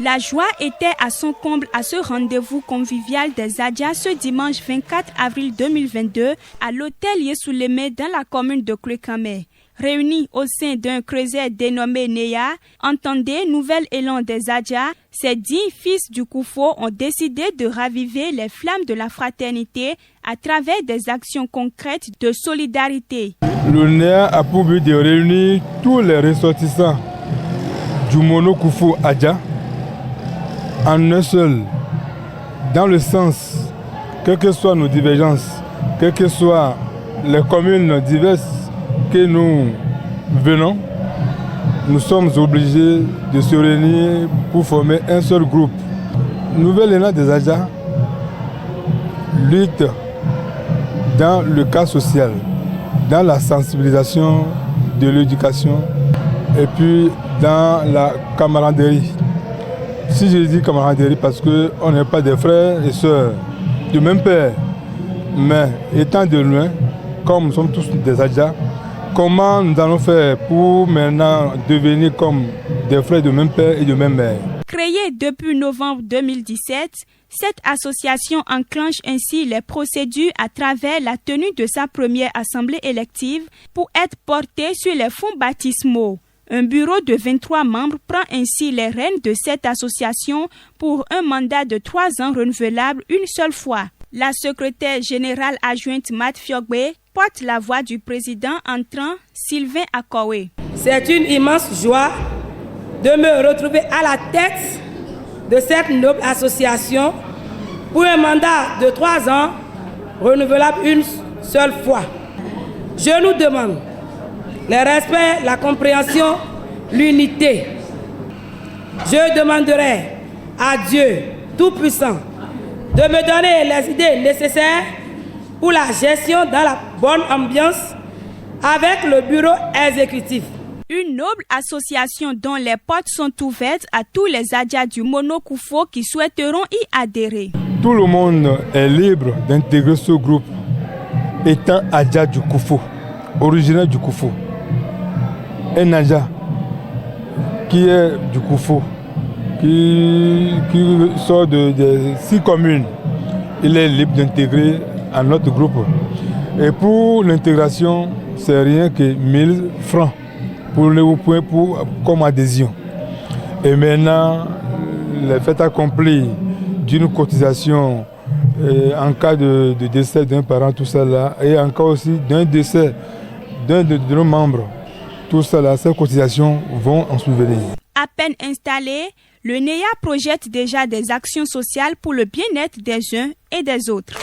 La joie était à son comble à ce rendez-vous convivial des Adja ce dimanche 24 avril 2022 à l'hôtel Yesoulémé dans la commune de Kouékamé. Réunis au sein d'un creuset dénommé Neya, entendez nouvel élan des Adja, ces 10 fils du Koufo ont décidé de raviver les flammes de la fraternité à travers des actions concrètes de solidarité. Le Neya a pour but de réunir tous les ressortissants du Mono Koufo Adja en un seul, dans le sens, quelles que soient nos divergences, quelles que soient les communes diverses que nous venons, nous sommes obligés de se réunir pour former un seul groupe. Nouvel élan des Adja lutte dans le cas social, dans la sensibilisation de l'éducation et puis dans la camaraderie. Si je dis camaraderie parce qu'on n'est pas des frères et sœurs du même père, mais étant de loin, comme nous sommes tous des Adja, comment nous allons faire pour maintenant devenir comme des frères de même père et de même mère? Créée depuis novembre 2017, cette association enclenche ainsi les procédures à travers la tenue de sa première assemblée élective pour être portée sur les fonds baptismaux. Un bureau de 23 membres prend ainsi les rênes de cette association pour un mandat de 3 ans renouvelable une seule fois. La secrétaire générale adjointe Mat Fiogbe porte la voix du président entrant Sylvain Akowe. C'est une immense joie de me retrouver à la tête de cette noble association pour un mandat de 3 ans renouvelable une seule fois. Je nous demande le respect, la compréhension, l'unité. Je demanderai à Dieu Tout-Puissant de me donner les idées nécessaires pour la gestion dans la bonne ambiance avec le bureau exécutif. Une noble association dont les portes sont ouvertes à tous les Adja du Mono Koufo qui souhaiteront y adhérer. Tout le monde est libre d'intégrer ce groupe étant Adja du Koufo, originaire du Koufo. Un Adja qui est du Koufo, qui sort de 6 communes, il est libre d'intégrer à notre groupe. Et pour l'intégration, c'est rien que 1000 francs comme adhésion. Et maintenant, le fait accompli d'une cotisation en cas de décès d'un parent, tout ça là, et en cas aussi d'un décès d'un de nos membres, tout ça là, ces cotisations vont en souvenir. À peine installé, le Neya projette déjà des actions sociales pour le bien-être des uns et des autres.